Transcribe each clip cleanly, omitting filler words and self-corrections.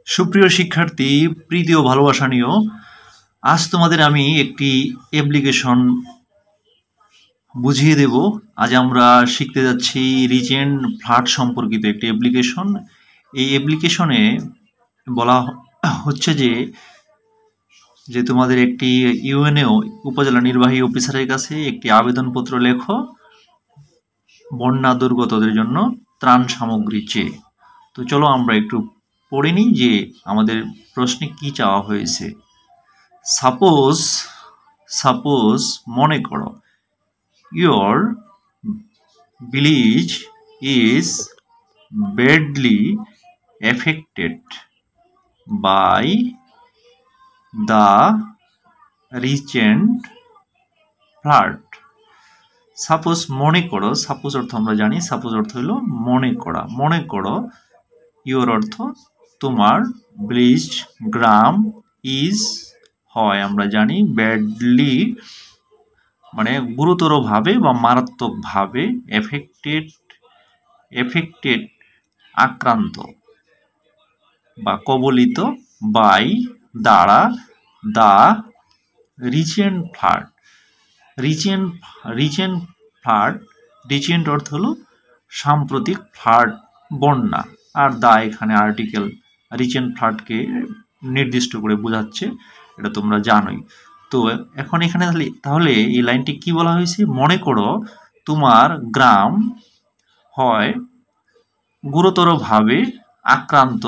সুপ্রিয় শিক্ষার্থী, প্রীতি ও ভালোবাসা নিও। আজ তোমাদের আমি একটি অ্যাপ্লিকেশন বুঝিয়ে দেব। আজ আমরা শিখতে যাচ্ছি রিজেন্ট ফ্লাড সম্পর্কিত একটি অ্যাপ্লিকেশন। এই অ্যাপ্লিকেশনে বলা হচ্ছে যে তোমাদের একটি ইউএনও উপজেলা নির্বাহী অফিসারের কাছে একটি আবেদনপত্র লেখো বন্যা দুর্গতদের জন্য ত্রাণ সামগ্রী চেয়ে। তো চলো আমরা একটু পড়ে নিই যে আমাদের প্রশ্নে কি চাওয়া হয়েছে। সাপোজ মনে করো your village is badly affected by the recent flood. Suppose মনে করো, সাপোজ অর্থ আমরা জানি, সাপোজ অর্থ হলো মনে করা। মনে করো, ইউর অর্থ তোমার, ভিলেজ গ্রাম, ইজ হয় আমরা জানি, ব্যাডলি মানে গুরুতরভাবে বা মারাত্মকভাবে, এফেক্টেড আক্রান্ত বা কবলিত, বাই দ্বারা, দা রিসেন্ট ফ্লাড। রিসেন্ট অর্থ হলো সাম্প্রতিক ফ্লাড, বন্যা, আর দা এখানে আর্টিকেল রিসেন্ট ফ্লাডকে নির্দিষ্ট করে বোঝাচ্ছে, এটা তোমরা জানোই। তো এখন এখানে তাহলে এই লাইনটি কি বলা হয়েছে? মনে করো তোমার গ্রাম হয় গুরুতরভাবে আক্রান্ত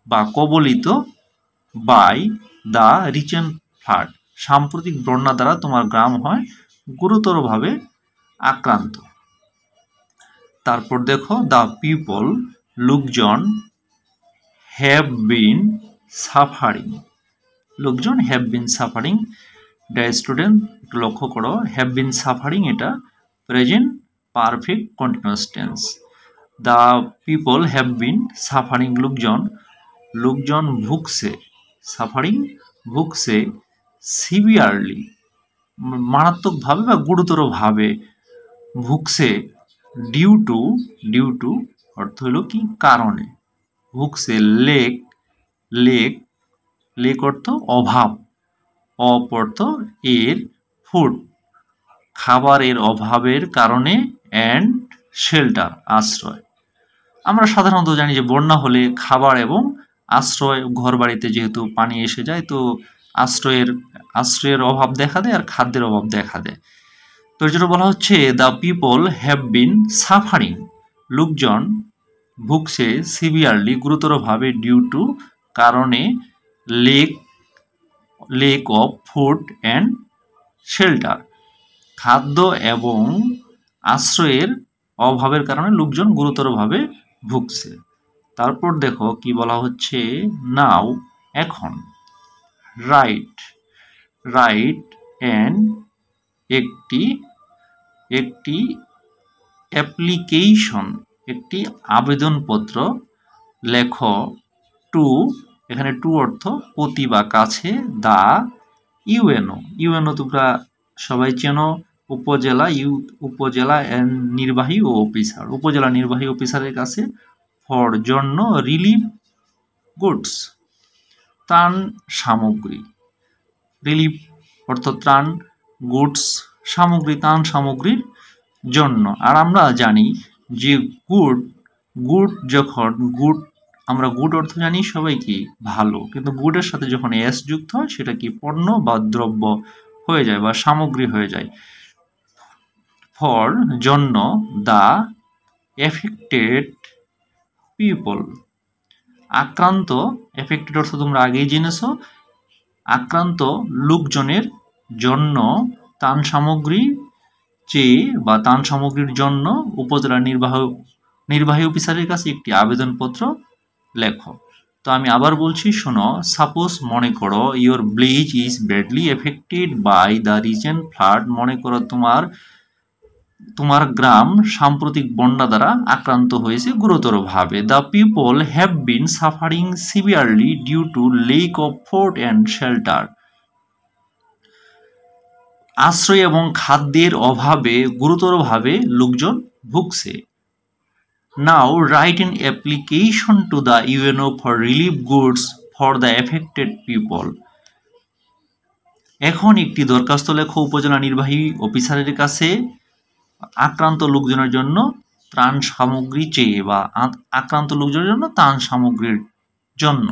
বা কবলিত বাই দ্য রিসেন্ট ফ্লাড। সাম্প্রতিক বন্যা দ্বারা তোমার গ্রাম হয় গুরুতরভাবে আক্রান্ত। তারপর দেখো, দ্য পিপল লোকজন হ্যাভ বিন সাফারিং। লোকজন have been suffering. The student, একটু লক্ষ্য করো, হ্যাভ বিন সাফারিং এটা present perfect continuous tense. The people have been suffering, লোকজন ভুগছে, সাফারিং ভুগছে, সিভিয়ারলি মারাত্মকভাবে বা গুরুতরভাবে ভুগছে, ডিউ টু অর্থ হলো কি কারণে, ভুগছে, লেক অর্থ অভাব, অর্থ এর, ফুড খাবারের অভাবের কারণে, অ্যান্ড শেল্টার আশ্রয়। আমরা সাধারণত জানি যে বন্যা হলে খাবার এবং আশ্রয়, ঘর বাড়িতে যেহেতু পানি এসে যায়, তো আশ্রয়ের অভাব দেখা দেয় আর খাদ্যের অভাব দেখা দেয়। তো এর জন্য বলা হচ্ছে the people have been suffering, লোকজন ভুগছে, সিভিয়ারলি গুরুতরভাবে, ডিউ টু কারণে, lake of food and shelter খাদ্য এবং আশ্রয়ের অভাবের কারণে লোকজন গুরুতরভাবে ভুগছে। তারপর দেখো কি বলা হচ্ছে, নাও এখন, রাইট অ্যান্ড একটি অ্যাপ্লিকেশন, একটি আবেদনপত্র লেখো, টু এখানে টু অর্থ প্রতি বা কাছে, দা ইউএনও তোমরা সবাই চেনো, উপজেলা নির্বাহী ও অফিসার, উপজেলা নির্বাহী অফিসারের কাছে, ফর জন্য, রিলিফ গুডস ত্রাণ সামগ্রী, রিলিফ অর্থ ত্রাণ, গুডস সামগ্রী, ত্রাণ সামগ্রীর জন্য। আর আমরা জানি যে গুড যখন আমরা গুড অর্থ জানি সবাই কি ভালো, কিন্তু গুডের সাথে যখন এস যুক্ত হয় সেটা কি পণ্য বা দ্রব্য হয়ে যায় বা সামগ্রী হয়ে যায়। ফর জন্য, দ্য এফেক্টেড পিপল আক্রান্ত, এফেক্টেড অর্থ তোমরা আগেই জেনেছ, আক্রান্ত লোকজনের জন্য ত্রাণ সামগ্রী চেয়ে বা ত্রাণ সামগ্রীর জন্য উপজেলা নির্বাহী অফিসারের কাছে একটি আবেদনপত্র লেখো। তো আমি আবার বলছি, শোনো, সাপোজ মনে করো, your village is badly affected by the recent flood, মনে করো তোমার গ্রাম সাম্প্রতিক বন্যা দ্বারা আক্রান্ত হয়েছে গুরুতরভাবে। The people have been suffering severely due to lack of food and shelter, আশ্রয় এবং খাদ্যের অভাবে গুরুতরভাবে লোকজন ভুগছে। Now write an application to the UNO for relief goods for the affected people. এখন একটি দরখাস্ত লেখো উপজেলা নির্বাহী অফিসারের কাছে আক্রান্ত লোকজনের জন্য ত্রাণ সামগ্রী চেয়ে বা আক্রান্ত লোকজনের জন্য ত্রাণ সামগ্রীর জন্য।